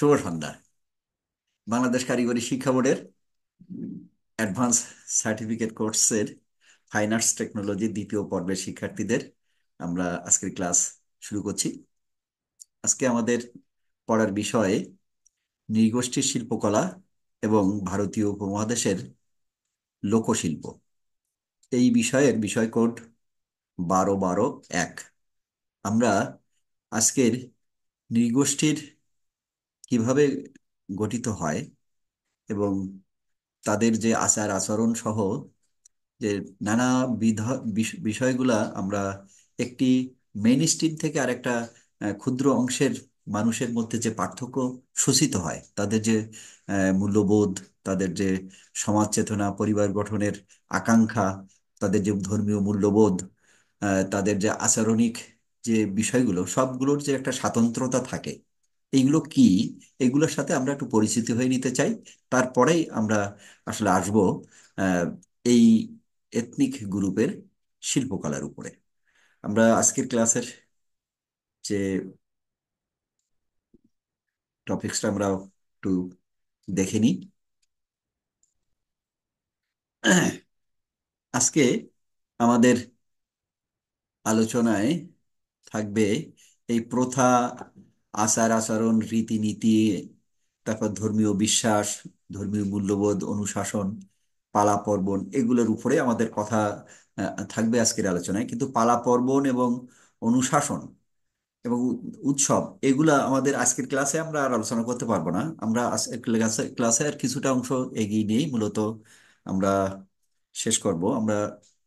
শুভ সন্ধ্যা। বাংলাদেশ কারিগরি শিক্ষা বোর্ডের অ্যাডভান্স সার্টিফিকেট কোর্সের ফাইন আর্টস টেকনোলজি দ্বিতীয় পর্বের শিক্ষার্থীদের আমরা আজকের ক্লাস শুরু করছি। আজকে আমাদের পড়ার বিষয় নৃগোষ্ঠীর শিল্পকলা এবং ভারতীয় উপমহাদেশের লোকশিল্প। এই বিষয়ের বিষয় কোড 12-12-1। আমরা আজকের নৃগোষ্ঠীর কিভাবে গঠিত হয় এবং তাদের যে আচার আচরণ সহ যে নানা বিষয়গুলা আমরা একটি মেইন স্ট্রিম থেকে আরেকটা ক্ষুদ্র অংশের মানুষের মধ্যে যে পার্থক্য সূচিত হয়, তাদের যে মূল্যবোধ, তাদের যে সমাজ চেতনা, পরিবার গঠনের আকাঙ্ক্ষা, তাদের যে ধর্মীয় মূল্যবোধ, তাদের যে আচরণিক যে বিষয়গুলো, সবগুলোর যে একটা স্বাতন্ত্রতা থাকে, এইগুলো কি, এগুলোর সাথে আমরা একটু পরিচিতি হয়ে নিতে চাই। তারপরেই আমরা আসলে আসবো আহ, এই এথনিক গ্রুপের শিল্পকলার উপরে। আমরা আজকের ক্লাসের যে টপিকসটা আমরা একটু দেখে নিই। আজকে আমাদের আলোচনায় থাকবে এই প্রথা, আচার আচরণ, রীতিনীতি, তারপর ধর্মীয় বিশ্বাস, ধর্মীয় মূল্যবোধ, অনুশাসন, পালা পার্বণ, এগুলোর উপরে আমাদের কথা থাকবে আজকের আলোচনায়। কিন্তু পালা পার্বণ এবং অনুশাসন এবং উৎসব, এগুলা আমাদের আজকের ক্লাসে আমরা আর আলোচনা করতে পারবো না। আমরা আজকের ক্লাসে আর কিছুটা অংশ এগিয়ে নিয়েই মূলত আমরা শেষ করব। আমরা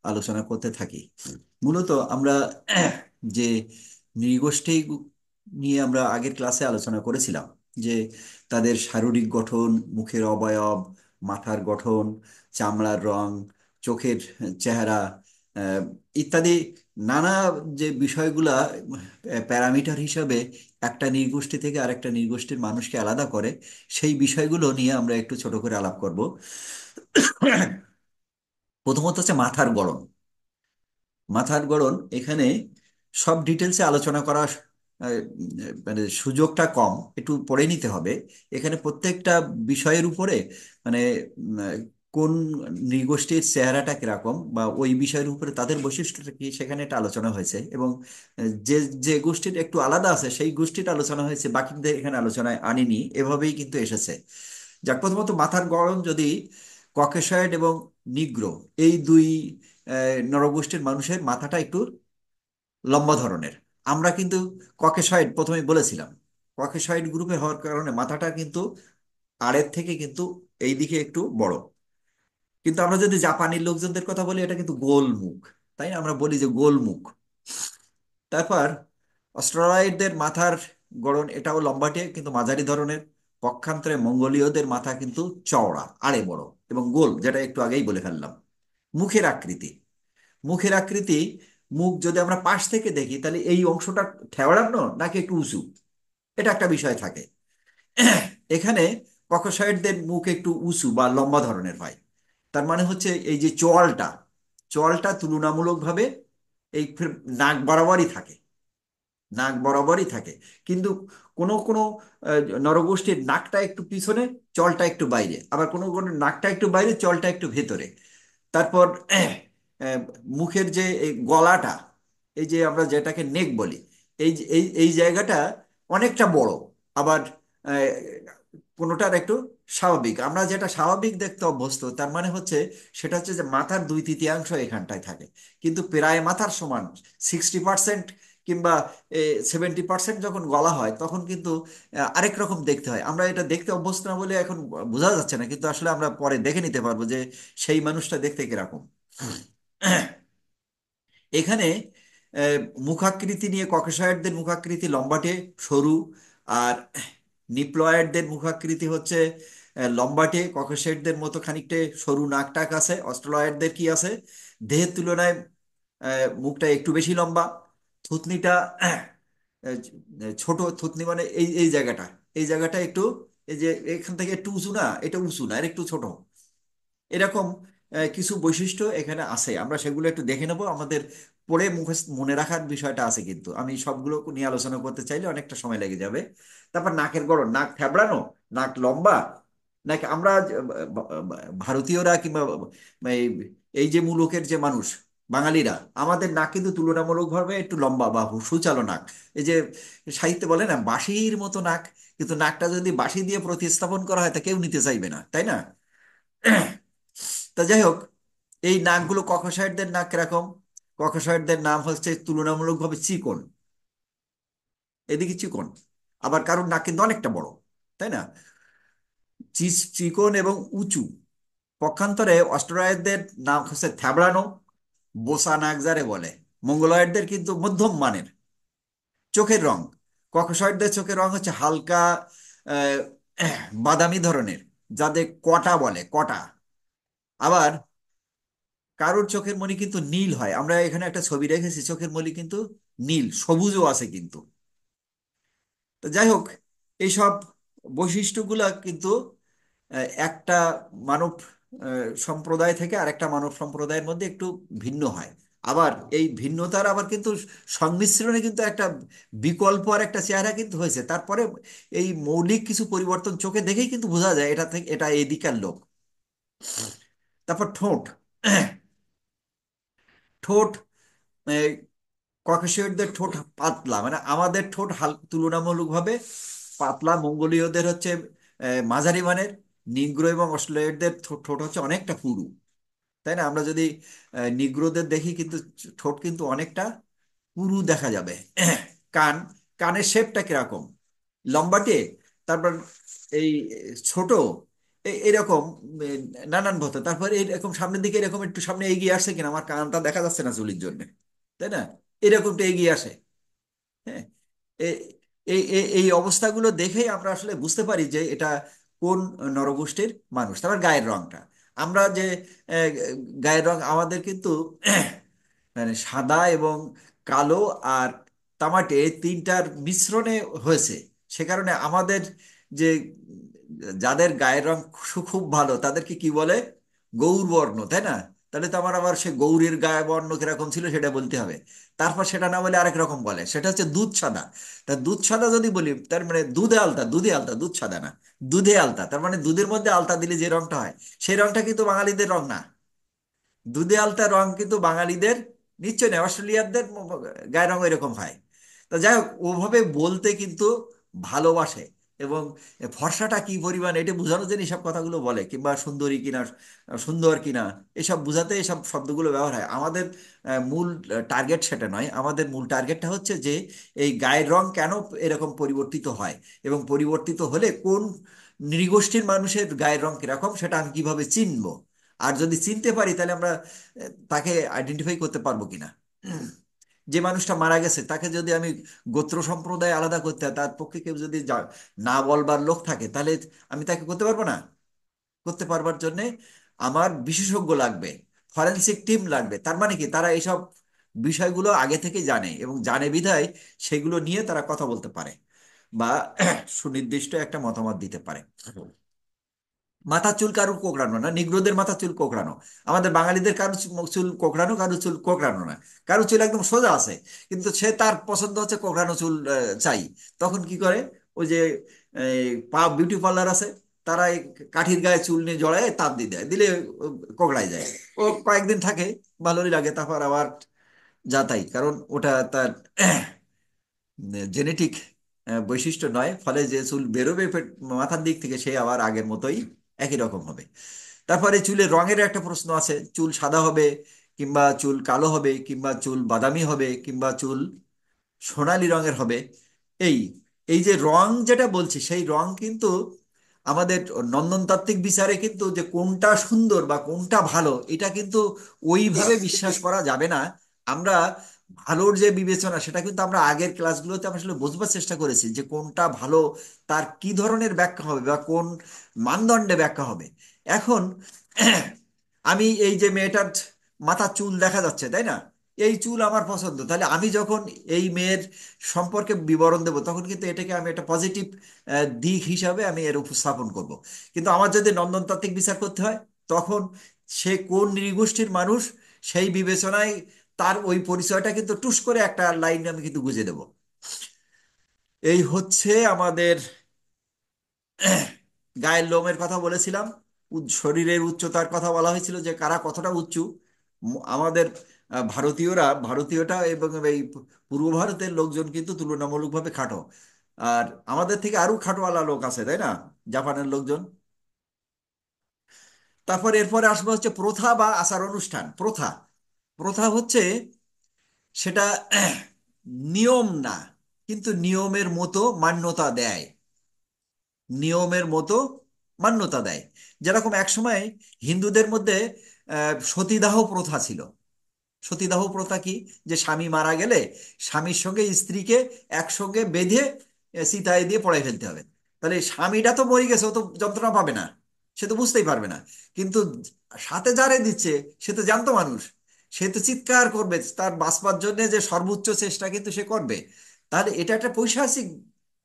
আলোচনা করতে থাকি। মূলত আমরা যে নৃগোষ্ঠী নিয়ে আমরা আগের ক্লাসে আলোচনা করেছিলাম, যে তাদের শারীরিক গঠন, মুখের অবয়ব, মাথার গঠন, চামড়ার রং, চোখের চেহারা, আহ, ইত্যাদি নানা যে বিষয়গুলা প্যারামিটার হিসাবে একটা নৃগোষ্ঠী থেকে আরেকটা নৃগোষ্ঠীর মানুষকে আলাদা করে, সেই বিষয়গুলো নিয়ে আমরা একটু ছোট করে আলাপ করব। প্রথমত হচ্ছে মাথার গড়ন। মাথার গড়ন এখানে সব ডিটেলসে আলোচনা করা আহ, মানে সুযোগটা কম, একটু পড়ে নিতে হবে। এখানে প্রত্যেকটা বিষয়ের উপরে মানে কোন নৃগোষ্ঠীর চেহারাটা কিরকম বা ওই বিষয়ের উপরে তাদের বৈশিষ্ট্যটা কি, সেখানে একটা আলোচনা হয়েছে। এবং যে যে গোষ্ঠীর একটু আলাদা আছে সেই গোষ্ঠীটা আলোচনা হয়েছে, বাকিদের এখানে আলোচনায় আনিনি, এভাবেই কিন্তু এসেছে। যাক, প্রথমত মাথার গড়ন যদি ককেশয়েড এবং নিগ্রো, এই দুই নরগোষ্ঠীর মানুষের মাথাটা একটু লম্বা ধরনের। আমরা কিন্তু ককেশয়েড প্রথমে বলেছিলাম, ককেশয়েড গ্রুপে হওয়ার কারণে মাথাটা কিন্তু আড়ের থেকে কিন্তু এই দিকে একটু বড়। কিন্তু আমরা যদি জাপানি লোকজনদের কথা বলি, এটা কিন্তু গোল মুখ, তাই না? আমরা বলি যে গোল মুখ। তারপর অস্ট্রালয়েডদের মাথার গড়ন এটাও লম্বাটে কিন্তু মাঝারি ধরনের। পক্ষান্তরে মঙ্গোলীয়দের মাথা কিন্তু চওড়া, আড়ে বড় এবং গোল, যেটা একটু আগেই বলে ফেললাম। মুখের আকৃতি, মুখের আকৃতি, মুখ যদি আমরা পাশ থেকে দেখি তাহলে এই অংশটা ঠেওড়ানো নাকি একটু উঁচু, এটা একটা বিষয় থাকে। এখানে ককশয়েডদের মুখ একটু উঁচু বা লম্বা ধরনের হয়। তার মানে হচ্ছে এই যে চোয়ালটা, চোয়ালটা তুলনামূলকভাবে এই নাক বরাবরই থাকে, নাক বরাবরই থাকে। কিন্তু কোনো কোনো নরগোষ্ঠীর নাকটা একটু পিছনে, চলটা একটু বাইরে, আবার কোনো কোনো নাকটা একটু বাইরে, চলটা একটু ভেতরে। তারপর আহ, মুখের যে এই গলাটা, এই যে আমরা যেটাকে নেক বলি, এই জায়গাটা অনেকটা বড়। আবার আহ, কোনোটার একটু স্বাভাবিক, আমরা যেটা স্বাভাবিক দেখতে অভ্যস্ত, তার মানে হচ্ছে সেটা হচ্ছে যে মাথার 2/3 এখানটায় থাকে। কিন্তু প্রায় মাথার সমান 60% কিংবা 70% যখন গলা হয়, তখন কিন্তু আরেক রকম দেখতে হয়। আমরা এটা দেখতে অভ্যস্ত না বলে এখন বোঝা যাচ্ছে না, কিন্তু আসলে আমরা পরে দেখে নিতে পারবো যে সেই মানুষটা দেখতে কিরকম। এখানে আহ, মুখাকৃতি নিয়ে ককেশয়েডদের মুখাকৃতি লম্বাটে, সরু। আর নিপ্লয়েডদের মুখাকৃতি হচ্ছে লম্বাটে, ককেশয়েডদের মতো খানিকটা সরু নাক টাক আছে। অস্ট্রালয়েডদের কি আছে, দেহের তুলনায় মুখটা একটু বেশি লম্বা, থুতনিটা ছোট। থুতনি মানে এই এই জায়গাটা, এই জায়গাটা একটু, এই যে এখান থেকে একটু উঁচু না, এটা উঁচু না, এর একটু ছোট। এরকম কিছু বৈশিষ্ট্য এখানে আছে, আমরা সেগুলো একটু দেখে নেব। আমাদের পড়ে মুখস্থ মনে রাখার বিষয়টা আছে, কিন্তু আমি সবগুলো নিয়ে আলোচনা করতে চাইলে অনেকটা সময় লেগে যাবে। তারপর নাকের গড়ন, নাক থ্যাবড়ানো, নাক লম্বা, নাকি আমরা ভারতীয়রা কিংবা এই এই যে মুলুকের যে মানুষ বাঙালিরা, আমাদের নাক কিন্তু তুলনামূলকভাবে একটু লম্বা বা সুচালো নাক। এই যে সাহিত্যে বলে না বাঁশির মতো নাক, কিন্তু নাকটা যদি বাঁশি দিয়ে প্রতিস্থাপন করা হয় তা কেউ নিতে চাইবে না, তাই না? তা যাই হোক, এই নাকগুলো ককশায়রদের নাক কিরকম? ককশায়রদের নাম হচ্ছে তুলনামূলকভাবে চিকন, এদিকে চিকন, আবার কারোর নাক কিন্তু অনেকটা বড়, তাই না? চিকন এবং উঁচু। পক্ষান্তরে অস্ট্রেলিয়ানদের নাক হচ্ছে থ্যাবড়ানো, বোসা নাক যারে বলে। মঙ্গোলয়েডদের কিন্তু মধ্যম মানের। চোখের রং, ককশায়রদের চোখের রং হচ্ছে হালকা আহ, বাদামি ধরনের, যাদের কটা বলে, কটা। আবার কারোর চোখের মণি কিন্তু নীল হয়, আমরা এখানে একটা ছবি রেখেছি, চোখের মণি কিন্তু নীল, সবুজও আছে কিন্তু। তো যাই হোক, এইসব বৈশিষ্ট্যগুলা কিন্তু একটা মানব সম্প্রদায় থেকে আরেকটা মানব সম্প্রদায়ের মধ্যে একটু ভিন্ন হয়। আবার এই ভিন্নতার আবার কিন্তু সংমিশ্রণে কিন্তু একটা বিকল্প আর একটা চেহারা কিন্তু হয়েছে। তারপরে এই মৌলিক কিছু পরিবর্তন চোখে দেখেই কিন্তু বোঝা যায় এটা থেকে এটা এদিকার লোক। তারপর ঠোঁট, ঠোঁট ককেশীয়দের ঠোঁট পাতলা, মানে আমাদের ঠোঁট তুলনামূলকভাবে পাতলা, মঙ্গোলীয়দের হচ্ছে মাঝারি মানের, নিগ্রো এবং অস্ট্রেলিয়ানদের ঠোঁট ঠোঁট হচ্ছে অনেকটা পুরু, তাই না? আমরা যদি নিগ্রোদের দেখি কিন্তু ঠোঁট কিন্তু অনেকটা পুরু দেখা যাবে। কান, কানের শেপটা কিরকম? লম্বাটে, তারপর এই ছোট, এরকম নানান ভত, তারপর এরকম সামনের দিকে এরকম একটু সামনে এগিয়ে আসছে কিনা, আমার কানটা দেখা যাচ্ছে না চুলির জন্য, তাই না? এরকমটা এগিয়ে আসে। হ্যাঁ, এ- এই অবস্থাগুলো দেখেই আমরা আসলে বুঝতে পারি যে এটা কোন নরগোষ্ঠীর মানুষ। তারপর গায়ের রংটা, আমরা যে আহ, গায়ের রং আমাদের কিন্তু মানে সাদা এবং কালো আর তামাটে এই তিনটার মিশ্রণে হয়েছে। সে কারণে আমাদের যে যাদের গায়ের রং খুব ভালো তাদেরকে কি বলে? গৌরবর্ণ, তাই না? তাহলে তো আমার আবার সে গৌরীর গায়ে বর্ণ কিরকম ছিল সেটা বলতে হবে। তারপর সেটা না বলে আরেক রকম বলে, সেটা হচ্ছে দুধ সাদা। তা দুধ সাদা যদি বলি, তার মানে দুধে আলতা, দুধে আলতা, দুধ সাদা না, দুধে আলতা, তার মানে দুধের মধ্যে আলতা দিলে যে রংটা হয়, সেই রংটা কিন্তু বাঙালিদের রং না। দুধে আলতা রং কিন্তু বাঙালিদের নিশ্চয় নেই, অস্ট্রেলিয়ানদের গায়ের রং এরকম হয়। তো যাই হোক, ওভাবে বলতে কিন্তু ভালোবাসে, এবং ফর্সাটা কি পরিমাণ এটা বোঝানোর জন্য সব কথাগুলো বলে, কিংবা সুন্দরী কিনা, সুন্দর কিনা, এসব বোঝাতে এসব শব্দগুলো ব্যবহার হয়। আমাদের মূল টার্গেট সেটা নয়, আমাদের মূল টার্গেটটা হচ্ছে যে এই গায়ের রং কেন এরকম পরিবর্তিত হয়, এবং পরিবর্তিত হলে কোন নৃগোষ্ঠীর মানুষের গায়ের রং কিরকম সেটা আমি কিভাবে চিনবো। আর যদি চিনতে পারি তাহলে আমরা তাকে আইডেন্টিফাই করতে পারবো কিনা। যে মানুষটা মারা গেছে তাকে যদি আমি গোত্র সম্প্রদায় আলাদা করতে হয়, তার পক্ষে কেউ যদি না বলবার লোক থাকে, তাহলে আমি তাকে করতে পারবো না। করতে পারবার জন্য আমার বিশেষজ্ঞ লাগবে, ফরেনসিক টিম লাগবে। তার মানে কি, তারা এইসব বিষয়গুলো আগে থেকে জানে, এবং জানে বিধায় সেগুলো নিয়ে তারা কথা বলতে পারে বা সুনির্দিষ্ট একটা মতামত দিতে পারে। মাথার চুল কারুর কোঁকড়ানো না, নিগ্রোদের মাথার চুল কোঁকড়ানো। আমাদের বাঙালিদের কারো চুল কোঁকড়ানো, কারো চুল কোঁকড়ানো না। কারো চুল একদম সোজা আছে, কিন্তু সে তার পছন্দ হচ্ছে কোঁকড়ানো চুল চাই। তখন কি করে? ওই যে বিউটি পার্লার আছে, তারা এই কাঠির গায়ে চুল নিয়ে জড়ায় তাপ দিয়ে দেয়, দিলে কোঁকড়ায় যায়। ও কয়েকদিন থাকে, ভালোই লাগে, তারপর আবার যা তাই, কারণ ওটা তার জেনেটিক বৈশিষ্ট্য নয়, ফলে যে চুল বেরোবে মাথার দিক থেকে সে আবার আগের মতোই একই রকম হবে। তারপরে চুলের রঙের একটা প্রশ্ন আছে, চুল সাদা হবে, কিংবা চুল কালো হবে, কিংবা চুল বাদামি হবে, কিংবা চুল সোনালী রঙের হবে। এই এই যে রং যেটা বলছি, সেই রং কিন্তু আমাদের নন্দনতাত্ত্বিক বিচারে কিন্তু যে কোনটা সুন্দর বা কোনটা ভালো, এটা কিন্তু ওইভাবে বিশ্বাস করা যাবে না। আমরা ভালোর যে বিবেচনা, সেটা কিন্তু আমরা আগের ক্লাসগুলোতে আমরা আসলে বোঝবার চেষ্টা করেছি যে কোনটা ভালো, তার কি ধরনের ব্যাখ্যা হবে বা কোন মানদণ্ডে ব্যাখ্যা হবে। এখন আমি এই যে মেয়েটার মাথার চুল দেখা যাচ্ছে, তাই না? এই চুল আমার পছন্দ, তাহলে আমি যখন এই মেয়ের সম্পর্কে বিবরণ দেবো, তখন কিন্তু এটাকে আমি একটা পজিটিভ দিক হিসাবে আমি এর উপস্থাপন করব। কিন্তু আমার যদি নন্দনতাত্ত্বিক বিচার করতে হয়, তখন সে কোন নৃগোষ্ঠীর মানুষ সেই বিবেচনায় তার ওই পরিচয়টা কিন্তু টুস করে একটা লাইন আমি কিন্তু গুঁজে দেব। এই হচ্ছে আমাদের গায়ের লোমের কথা বলেছিলাম, শরীরের উচ্চতার কথা বলা হয়েছিল যে কারা কতটা উঁচু। আমাদের ভারতীয়টা এবং এই পূর্ব ভারতের লোকজন কিন্তু তুলনামূলকভাবে খাটো। আর আমাদের থেকে আরো খাটোয়ালা লোক আছে, তাই না? জাপানের লোকজন। তারপর এরপরে আসবে হচ্ছে প্রথা বা আচার অনুষ্ঠান। প্রথা, প্রথা হচ্ছে সেটা নিয়ম না, কিন্তু নিয়মের মতো মান্যতা দেয়, নিয়মের মতো মান্যতা দেয়। যেরকম একসময় হিন্দুদের মধ্যে সতীদাহ প্রথা ছিল। সতীদাহ প্রথা কি? যে স্বামী মারা গেলে স্বামীর সঙ্গে স্ত্রীকে একসঙ্গে বেঁধে চিতায় দিয়ে পড়াই ফেলতে হবে। তাহলে স্বামীটা তো মরে গেছে, ও তো যন্ত্রণা পাবে না, সে তো বুঝতেই পারবে না। কিন্তু সাথে যারে দিচ্ছে সে তো জ্যান্ত মানুষ, সে তো চিৎকার করবে, তার বাঁচবার জন্য যে সর্বোচ্চ চেষ্টা কিন্তু সে করবে। তাহলে এটা একটা পৈশাচিক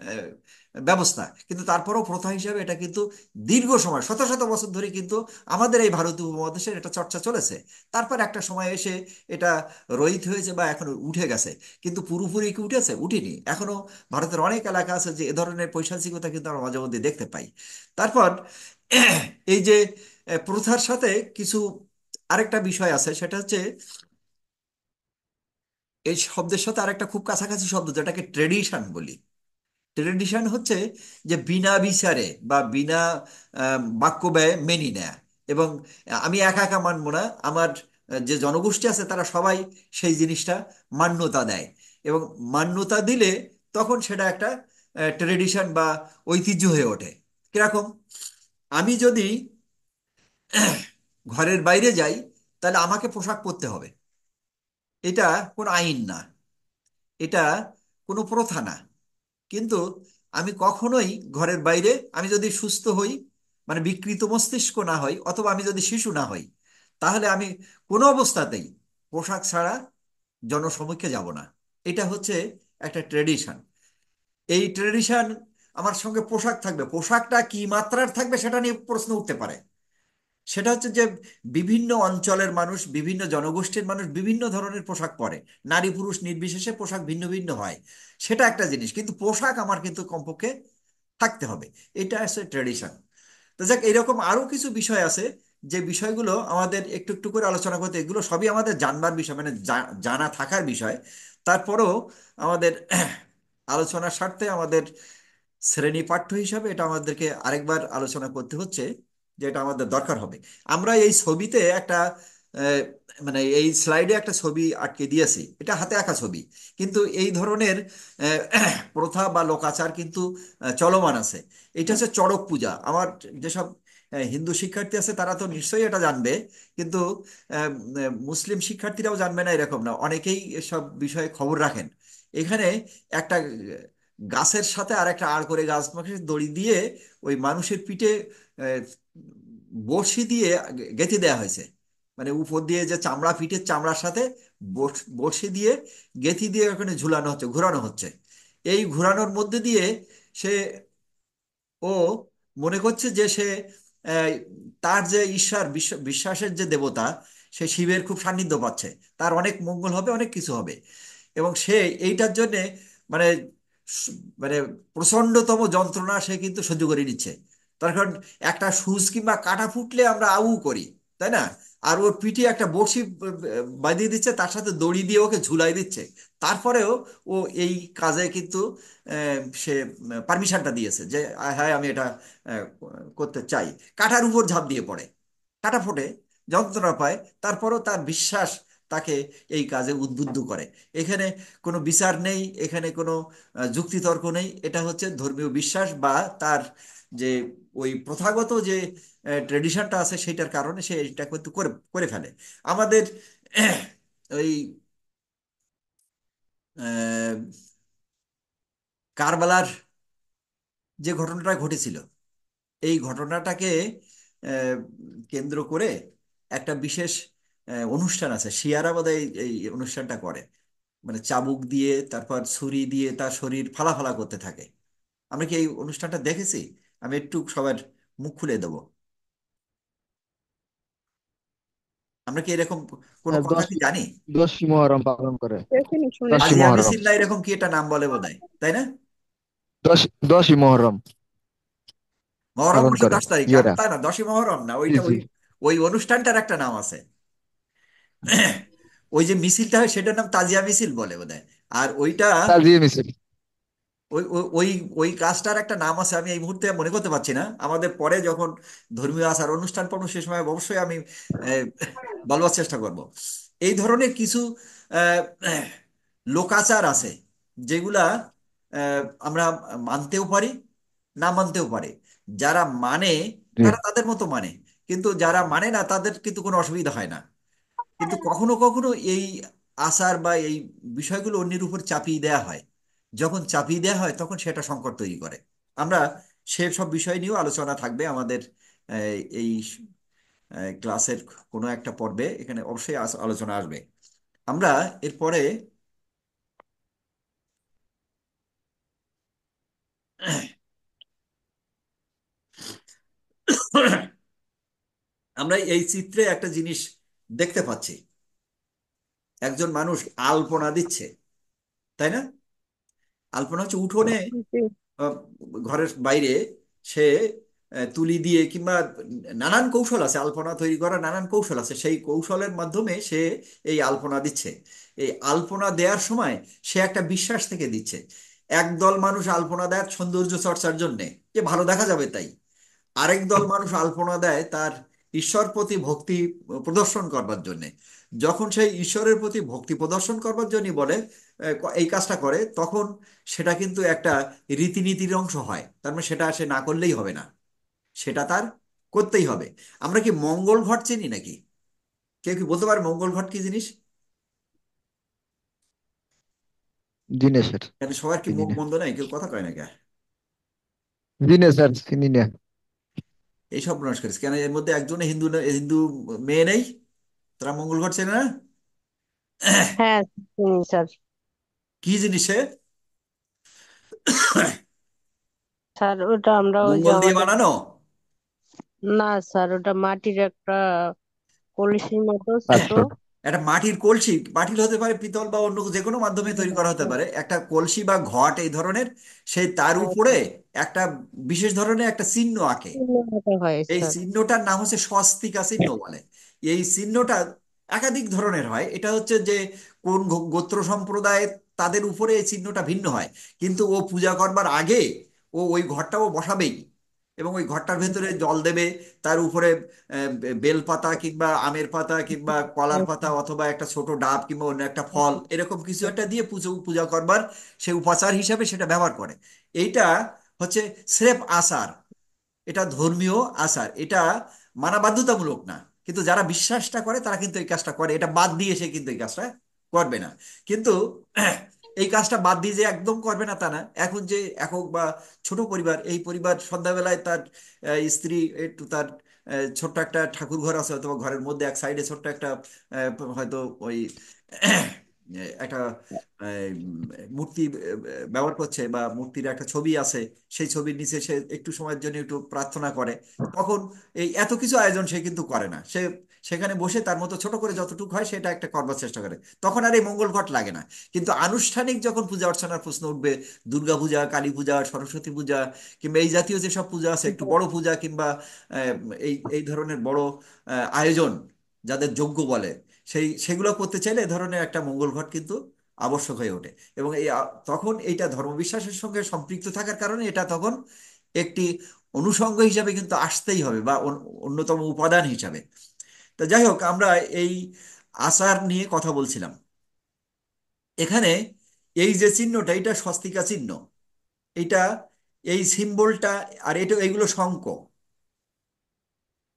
আহ, ব্যবস্থা, কিন্তু তারপরেও প্রথা হিসাবে এটা কিন্তু দীর্ঘ সময়, শত শত বছর ধরে কিন্তু আমাদের এই ভারতীয় উপমহাদেশের এটা চর্চা চলেছে। তারপর একটা সময় এসে এটা রহিত হয়েছে বা এখন উঠে গেছে। কিন্তু পুরোপুরি কি উঠেছে? উঠেনি এখনো। ভারতের অনেক এলাকা আছে যে এ ধরনের পৈশাচিকতা কিন্তু আমরা মাঝে মধ্যে দেখতে পাই। তারপর এই যে প্রথার সাথে কিছু আরেকটা বিষয় আছে, সেটা হচ্ছে এই শব্দের সাথে আরেকটা খুব কাছাকাছি শব্দ যেটাকে ট্রেডিশন বলি। ট্রেডিশন হচ্ছে যে বিনা বিচারে বা বিনা বাক্য ব্যয়ে মেনে নেয়া। এবং আমি একা একা মানবো না, আমার যে জনগোষ্ঠী আছে তারা সবাই সেই জিনিসটা মান্যতা দেয়। এবং মান্যতা দিলে তখন সেটা একটা ট্রেডিশন বা ঐতিহ্য হয়ে ওঠে। কিরকম? আমি যদি ঘরের বাইরে যাই, তাহলে আমাকে পোশাক পরতে হবে। এটা কোনো আইন না, এটা কোনো প্রথা না। কিন্তু আমি কখনোই ঘরের বাইরে, আমি যদি সুস্থ হই, মানে বিকৃত মস্তিষ্ক না হই, অথবা আমি যদি শিশু না হই, তাহলে আমি কোনো অবস্থাতেই পোশাক ছাড়া জনসমক্ষে যাব না। এটা হচ্ছে একটা ট্রেডিশন। এই ট্রেডিশন আমার সঙ্গে পোশাক থাকবে, পোশাকটা কি মাত্রার থাকবে সেটা নিয়ে প্রশ্ন উঠতে পারে। সেটা হচ্ছে যে বিভিন্ন অঞ্চলের মানুষ, বিভিন্ন জনগোষ্ঠীর মানুষ বিভিন্ন ধরনের পোশাক পরে, নারী পুরুষ নির্বিশেষে পোশাক ভিন্ন ভিন্ন হয়। সেটা একটা জিনিস, কিন্তু পোশাক আমার কিন্তু কমপক্ষে থাকতে হবে। এটা আছে ট্রেডিশন। তো যাক, এরকম আরো কিছু বিষয় আছে যে বিষয়গুলো আমাদের একটু একটু করে আলোচনা করতে, এগুলো সবই আমাদের জানবার বিষয়, মানে জানা থাকার বিষয়। তারপরেও আমাদের আলোচনার স্বার্থে আমাদের শ্রেণী পাঠ্য হিসাবে এটা আমাদেরকে আরেকবার আলোচনা করতে হচ্ছে, যে এটা আমাদের দরকার হবে। আমরা এই ছবিতে একটা আহ, মানে এই স্লাইডে একটা ছবি আটকে দিয়েছি, এটা হাতে আঁকা ছবি। কিন্তু এই ধরনের প্রথা বা লোকাচার কিন্তু চলমান আছে। এটা হচ্ছে চড়ক পূজা। আমার যেসব হিন্দু শিক্ষার্থী আছে তারা তো নিশ্চয়ই এটা জানবে, কিন্তু মুসলিম শিক্ষার্থীরাও জানবে না এরকম না, অনেকেই এসব বিষয়ে খবর রাখেন। এখানে একটা গাছের সাথে আর একটা আড় করে গাছ মাখে দড়ি দিয়ে ওই মানুষের পিঠে আহ, বড়শি দিয়ে গেঁথে দেওয়া হয়েছে। মানে উপর দিয়ে যে চামড়া, পিঠের চামড়ার সাথে বড়শি দিয়ে গেঁথি দিয়ে ওখানে ঝুলানো হচ্ছে, ঘোরানো হচ্ছে। এই ঘোরানোর মধ্যে দিয়ে সে, ও মনে করছে যে সে আহ, তার যে ঈশ্বর, বিশ্বাসের যে দেবতা, সে শিবের খুব সান্নিধ্য পাচ্ছে, তার অনেক মঙ্গল হবে, অনেক কিছু হবে। এবং সে এইটার জন্যে মানে স- মানে প্রচন্ডতম যন্ত্রণা সে কিন্তু সহ্য করে নিচ্ছে। তার কারণ একটা সুচ কিংবা কাঁটা ফুটলে আমরা আউ করি, তাই না? আর ওর পিঠে একটা বড়শি বাঁধিয়ে দিচ্ছে, তার সাথে দড়ি দিয়ে ওকে ঝুলাই দিচ্ছে। তারপরেও ও এই কাজে কিন্তু সে পারমিশনটা দিয়েছে যে হ্যাঁ আমি এটা আহ, করতে চাই। কাঁটার উপর ঝাঁপ দিয়ে পড়ে, কাঁটা ফোটে, যন্ত্রণা পায়, তারপরও তার বিশ্বাস তাকে এই কাজে উদ্বুদ্ধ করে। এখানে কোনো বিচার নেই, এখানে কোনো যুক্তিতর্ক নেই, এটা হচ্ছে ধর্মীয় বিশ্বাস বা তার যে ওই প্রথাগত যে ট্রেডিশনটা আছে সেটার কারণে সে এটা কিন্তু করে করে ফেলে। আমাদের ওই আহ, কারবালার যে ঘটনাটা ঘটেছিল, এই ঘটনাটাকে আহ, কেন্দ্র করে একটা বিশেষ অনুষ্ঠান আছে, শিয়ারা বোধহয় এই অনুষ্ঠানটা করে। মানে চাবুক দিয়ে তারপর ছুরি দিয়ে তার শরীর ফালা করতে থাকে। আমরা কি এই অনুষ্ঠানটা দেখেছি? আমি একটু সবার মুখ খুলে দেবো। আমরা কি এরকম কোনো হ্যাঁ, কথা কি জানি? 10ই মহরম পালন করে। এখানে শুনেছি। 10ই তাজিয়া মহরম। মিছিল না এরকম কি একটা নাম বলে বোধহয়, তাই না? 10ই মহরম মহরম পালন মাসের করে 10 তারিখ, ইয়েরা। তা না, 10ই মহরম না, জি ওইটা জি। ওই ওই অনুষ্ঠানটার একটা নাম আছে। ওই যে মিছিলটা হয় সেটার নাম তাজিয়া মিছিল বলে বোধহয়। আর ওইটা তাজিয়ে মিছিল। ওই ওই ওই ওই কাজটার একটা নাম আছে, আমি এই মুহূর্তে মনে করতে পারছি না। আমাদের পরে যখন ধর্মীয় আচার অনুষ্ঠান পড়বো সে সময় অবশ্যই আমি আহ, বলবার চেষ্টা করব। এই ধরনের কিছু আহ, লোকাচার আছে যেগুলা আমরা মানতেও পারি, না মানতেও পারি। যারা মানে জি। তারা তাদের মতো মানে, কিন্তু যারা মানে না তাদের কিন্তু কোনো অসুবিধা হয় না। কিন্তু কখনো কখনো এই আচার বা এই বিষয়গুলো অন্যের উপর চাপিয়ে দেওয়া হয়। যখন চাপিয়ে দেওয়া হয় তখন সেটা সংকট তৈরি করে। আমরা সে সব বিষয় নিয়েও আলোচনা থাকবে আমাদের এই ক্লাসের কোনো একটা পর্বে, এখানে অবশ্যই আলোচনা আসবে। আমরা এরপরে আমরা এই চিত্রে একটা জিনিস দেখতে পাচ্ছি। একজন মানুষ আলপনা দিচ্ছে, তাই না? আলপনা হচ্ছে উঠোনে, জি। আহ, ঘরের বাইরে সে তুলি দিয়ে কিংবা নানান কৌশল আছে, আলপনা তৈরি করার নানান কৌশল আছে, সেই কৌশলের মাধ্যমে সে এই আলপনা দিচ্ছে। এই আলপনা দেওয়ার সময় সে একটা বিশ্বাস থেকে দিচ্ছে। একদল মানুষ আলপনা দেয় সৌন্দর্য চর্চার জন্যে, যে ভালো দেখা যাবে তাই। আরেক দল মানুষ আলপনা দেয় তার ঈশ্বর প্রতি ভক্তি প্রদর্শন করবার জন্য। যখন সেই ঈশ্বরের প্রতি ভক্তি প্রদর্শন করবার জন্য বলে এই কাজটা করে, তখন সেটা কিন্তু একটা রীতিনীতির অংশ হয়। তার মানে সেটা সে না করলেই হবে না, সেটা তার করতেই হবে। আমরা কি মঙ্গল ঘট চিনি নাকি? কেউ কি বলতে পারে মঙ্গল ঘট কি জিনিস? জিনে স্যার। কেন সবার কি চিনি মুখ না। বন্ধ নাই, কেউ কথা কয় না কে? জিনে স্যার চিনি না। এই সব প্রশ্ন করিস কেন? এর মধ্যে একজনে হিন্দু হিন্দু মেয়ে নেই, তারা মঙ্গল ঘট চেনে না? হ্যাঁ, চিনি স্যার। কি জিনিস সে? স্যার ওটা আমরা ওই যে মঙ্গল দিয়ে আমাদের, বানানো? না স্যার ওটা মাটির একটা কলসির মতো ছোট। পাত্র। একটা মাটির কলসি, মাটির হতে পারে, পিতল বা অন্য যে কোনো মাধ্যমে তৈরি করা হতে পারে, একটা কলসি বা ঘট এই ধরনের। সেই তার উপরে একটা বিশেষ ধরনের একটা চিহ্ন আঁকে। হয় এই স্যার। চিহ্নটার নাম হচ্ছে স্বস্তিকা চিহ্ন বলে। এই চিহ্নটা একাধিক ধরনের হয়। এটা হচ্ছে যে কোন গোত্র সম্প্রদায় তাদের উপরে এই চিহ্নটা ভিন্ন হয়। কিন্তু ও পূজা করবার আগে ও ওই ঘরটা ও বসাবেই, এবং ওই ঘরটার ভেতরে জল দেবে। তার উপরে বেল পাতা কিংবা আমের পাতা কিংবা কলার পাতা অথবা একটা ছোট ডাব কিংবা অন্য একটা ফল এরকম কিছু একটা দিয়ে পুজো পূজা করবার সে উপাচার হিসাবে সেটা ব্যবহার করে। এইটা হচ্ছে স্রেফ আচার, এটা ধর্মীয় আচার, এটা মানা বাধ্যতামূলক না। কিন্তু যারা বিশ্বাসটা করে তারা কিন্তু এই কাজটা করে, এটা বাদ দিয়ে সে কিন্তু এই কাজটা করবে না। কিন্তু এই কাজটা বাদ দিয়ে যে একদম করবে না তা না। এখন যে একক বা ছোট পরিবার, এই পরিবার সন্ধ্যাবেলায় তার স্ত্রী একটু তার ছোট্ট একটা ঠাকুর ঘর আছে, অথবা ঘরের মধ্যে এক সাইডে ছোট্ট একটা হয়তো ওই একটা মূর্তি ব্যবহার করছে, বা মূর্তির একটা ছবি আছে, সেই ছবির নিচে সে একটু সময়ের জন্য একটু প্রার্থনা করে। তখন এই এত কিছু আয়োজন সে কিন্তু করে না, সে সেখানে বসে তার মতো ছোট করে যতটুকু হয় সেটা একটা করবার চেষ্টা করে। তখন আর এই মঙ্গল ঘট লাগে না। কিন্তু আনুষ্ঠানিক যখন পূজা অর্চনার প্রশ্ন উঠবে, দুর্গা পূজা, কালী পূজা, সরস্বতী পূজা কিংবা এই জাতীয় যেসব পূজা আছে, একটু বড় পূজা কিংবা এই এই ধরনের বড় আয়োজন যাদের যজ্ঞ বলে, সেগুলো করতে চাইলে এ ধরনের একটা মঙ্গল ঘট কিন্তু আবশ্যক হয়ে ওঠে। এবং তখন এইটা ধর্মবিশ্বাসের সঙ্গে সম্পৃক্ত থাকার কারণে এটা তখন একটি অনুষঙ্গ হিসাবে কিন্তু আসতেই হবে, বা অন্যতম উপাদান হিসাবে। তো যাই হোক, আমরা এই আচার নিয়ে কথা বলছিলাম। এখানে এই যে চিহ্নটা, এটা স্বস্তিকা চিহ্ন, এটা এই সিম্বলটা, আর এটা এইগুলো শঙ্খ,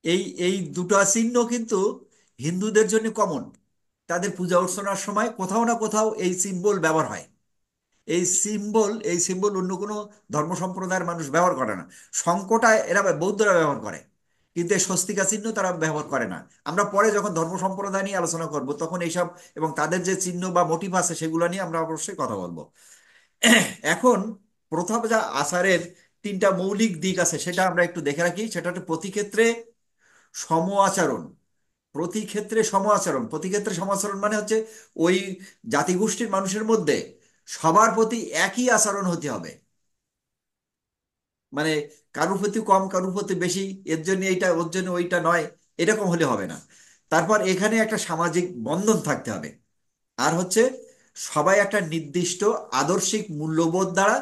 এই এই দুটো চিহ্ন কিন্তু হিন্দুদের জন্য কমন। তাদের পূজা অর্চনার সময় কোথাও না কোথাও এই সিম্বল ব্যবহার হয়। এই সিম্বল অন্য কোনো ধর্ম সম্প্রদায়ের মানুষ ব্যবহার করে না। শঙ্খটা এরা বৌদ্ধরা ব্যবহার করে, কিন্তু এই স্বস্তিকা চিহ্ন তারা ব্যবহার করে না। আমরা পরে যখন ধর্ম সম্প্রদায় নিয়ে আলোচনা করব তখন এইসব এবং তাদের যে চিহ্ন বা মোটিভ আছে সেগুলো নিয়ে আমরা অবশ্যই কথা বলবো। এখন প্রথম যা আচারের তিনটা মৌলিক দিক আছে সেটা আমরা একটু দেখে রাখি। সেটা হচ্ছে প্রতি ক্ষেত্রে সম আচরণ, প্রতি ক্ষেত্রে সম আচরণ, প্রতি ক্ষেত্রে সম আচরণ মানে হচ্ছে ওই জাতিগোষ্ঠীর মানুষের মধ্যে সবার প্রতি একই আচরণ হতে হবে। মানে কারুর প্রতি কম, কারুর প্রতি বেশি, এর জন্য এইটা ওর জন্য ওইটা নয়, এরকম হলে হবে না। তারপর এখানে একটা সামাজিক বন্ধন থাকতে হবে। আর হচ্ছে সবাই একটা নির্দিষ্ট আদর্শিক মূল্যবোধ দ্বারা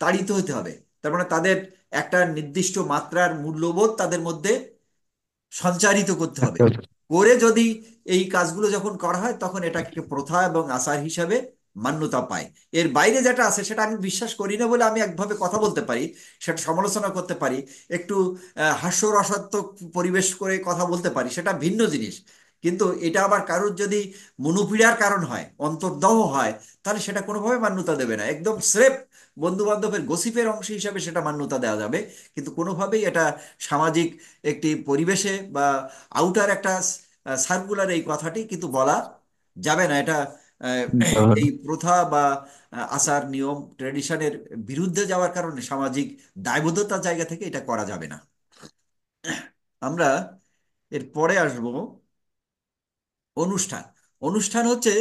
তাড়িত হতে হবে। তার মানে তাদের একটা নির্দিষ্ট মাত্রার মূল্যবোধ তাদের মধ্যে সঞ্চারিত করতে হবে। আচ্ছা, আচ্ছা। করে যদি এই কাজগুলো যখন করা হয় তখন এটাকে প্রথা এবং আচার হিসাবে মান্যতা পায়। এর বাইরে যেটা আছে সেটা আমি বিশ্বাস করি না বলে আমি একভাবে কথা বলতে পারি, সেটা সমালোচনা করতে পারি, একটু হাস্যরসাত্মক পরিবেশ করে কথা বলতে পারি, সেটা ভিন্ন জিনিস। কিন্তু এটা আবার কারোর যদি মনোপীড়ার কারণ হয়, অন্তর্দহ হয়, তাহলে সেটা কোনোভাবে মান্যতা দেবে না। একদম স্রেফ বন্ধু বান্ধবের গসিপের অংশ হিসাবে সেটা মান্যতা দেওয়া যাবে, কিন্তু কোনোভাবেই এটা সামাজিক একটি পরিবেশে বা আউটার একটা সার্কুলার এই কথাটি কিন্তু বলা যাবে না। এটা আহ, ভালো। এই প্রথা বা আচার নিয়ম ট্রেডিশনের বিরুদ্ধে যাওয়ার কারণে সামাজিক দায়বদ্ধতার জায়গা থেকে এটা করা যাবে না। আমরা এর পরে আসব অনুষ্ঠান। অনুষ্ঠান হচ্ছে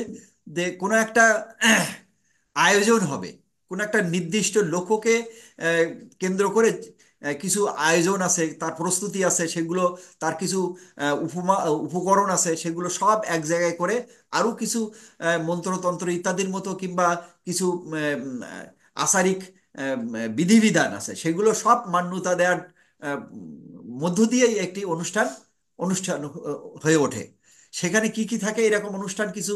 যে কোনো একটা আয়োজন হবে, কোনো একটা নির্দিষ্ট লক্ষ্যকে আহ, কেন্দ্র করে কিছু আয়োজন আছে, তার প্রস্তুতি আছে, সেগুলো তার কিছু উপমা উপকরণ আছে, সেগুলো সব এক জায়গায় করে আরো কিছু মন্ত্রতন্ত্র ইত্যাদির মতো কিংবা কিছু আচারিক বিধিবিধান আছে, সেগুলো সব মান্যতা দেওয়ার আহ, মধ্য দিয়েই একটি অনুষ্ঠান অনুষ্ঠান হয়ে ওঠে। সেখানে কি কি থাকে এরকম অনুষ্ঠান কিছু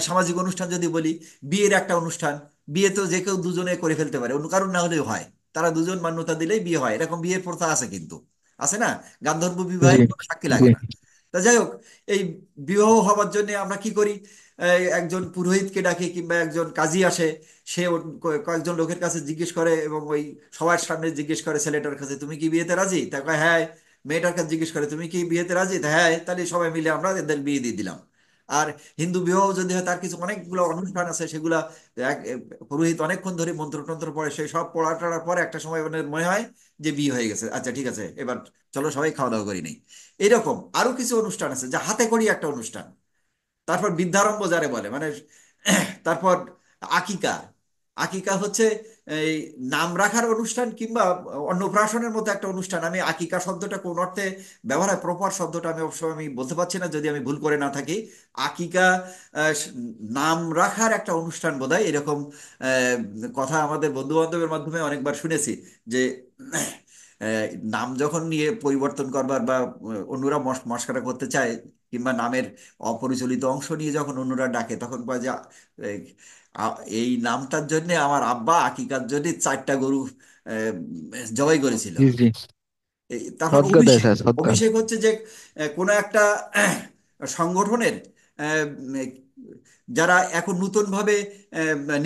সামাজিক অনুষ্ঠান যদি বলি, বিয়ের একটা অনুষ্ঠান। বিয়ে তো যে কেউ দুজনে করে ফেলতে পারে, অন্য কারণ না হলেও হয়, তারা দুজন মান্যতা দিলেই বিয়ে হয়, এরকম বিয়ের প্রথা আছে কিন্তু, আছে না? গান্ধর্ব জি, বিবাহে কোনো সাক্ষী জি, লাগে না। তা যাই হোক, এই বিবাহ হবার জন্য আমরা কি করি? একজন পুরোহিতকে ডাকি কিংবা একজন কাজী আসে, সে কয়েকজন লোকের কাছে জিজ্ঞেস করে এবং ওই সবার সামনে জিজ্ঞেস করে ছেলেটার কাছে, তুমি কি বিয়েতে রাজি? তা কয় হ্যাঁ। মেয়েটার কাছে জিজ্ঞেস করে, তুমি কি বিয়েতে রাজি? তা হ্যাঁ। তাহলে সবাই মিলে আমরা এদের বিয়ে দিয়ে দিলাম। আর হিন্দু বিবাহ যদি হয়, তার কিছু অনেকগুলো অনুষ্ঠান আছে, সেগুলা পুরোহিত অনেকক্ষণ ধরে মন্ত্রতন্ত্র পড়ে, সেই সব পড়া টড়ার পরে একটা সময় ওদের মনে হয় যে বিয়ে হয়ে গেছে, আচ্ছা ঠিক আছে এবার চলো সবাই খাওয়া দাওয়া করি নেই। এরকম আরো কিছু অনুষ্ঠান আছে যা হাতে করি একটা অনুষ্ঠান। তারপর বৃদ্ধারম্ভ যারে বলে, মানে তারপর আকিকা। আকিকা হচ্ছে এই নাম রাখার অনুষ্ঠান কিংবা অন্নপ্রাশনের মতো একটা অনুষ্ঠান। আমি আকিকা শব্দটা কোন অর্থে ব্যবহার হয়, প্রপার শব্দটা আমি অবশ্য আমি বলতে পারছি না, যদি আমি ভুল করে না থাকি। আকিকা আহ, নাম রাখার একটা অনুষ্ঠান বোধহয়, এরকম কথা আমাদের বন্ধু বান্ধবের মাধ্যমে অনেকবার শুনেছি যে আহ, নাম যখন নিয়ে পরিবর্তন করবার বা অন্যরা মশকরা করতে চায়, কিংবা নামের অপরিচালিত অংশ নিয়ে যখন অন্যরা ডাকে, তখন কয় যে এই এই নামটার জন্য আমার আব্বা আকিকার জন্য 4টা গরু জবাই করেছিল। জি, জি। তারপর সদকা দেয় অভিষেক। স্যার, সদকা। অভিষেক হচ্ছে যে কোনো একটা সংগঠনের আহ, যারা এখন নূতনভাবে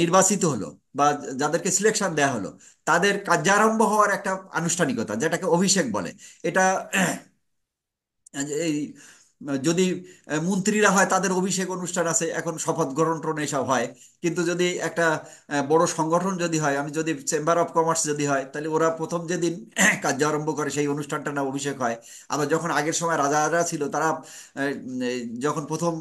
নির্বাচিত হলো বা যাদেরকে সিলেকশন দেওয়া হলো, তাদের কার্যারম্ভ হওয়ার একটা আনুষ্ঠানিকতা, যেটাকে অভিষেক বলে। এটা এই যদি মন্ত্রীরা হয় তাদের অভিষেক অনুষ্ঠান আছে, এখন শপথ গ্রহণ টরণ এসব হয়। কিন্তু যদি একটা বড় সংগঠন যদি হয়, আমি যদি চেম্বার অফ কমার্স যদি হয়, তাহলে ওরা প্রথম যেদিন কার্য আরম্ভ করে সেই অনুষ্ঠানটা না অভিষেক হয়। আবার যখন আগের সময় রাজারা ছিল, তারা যখন প্রথম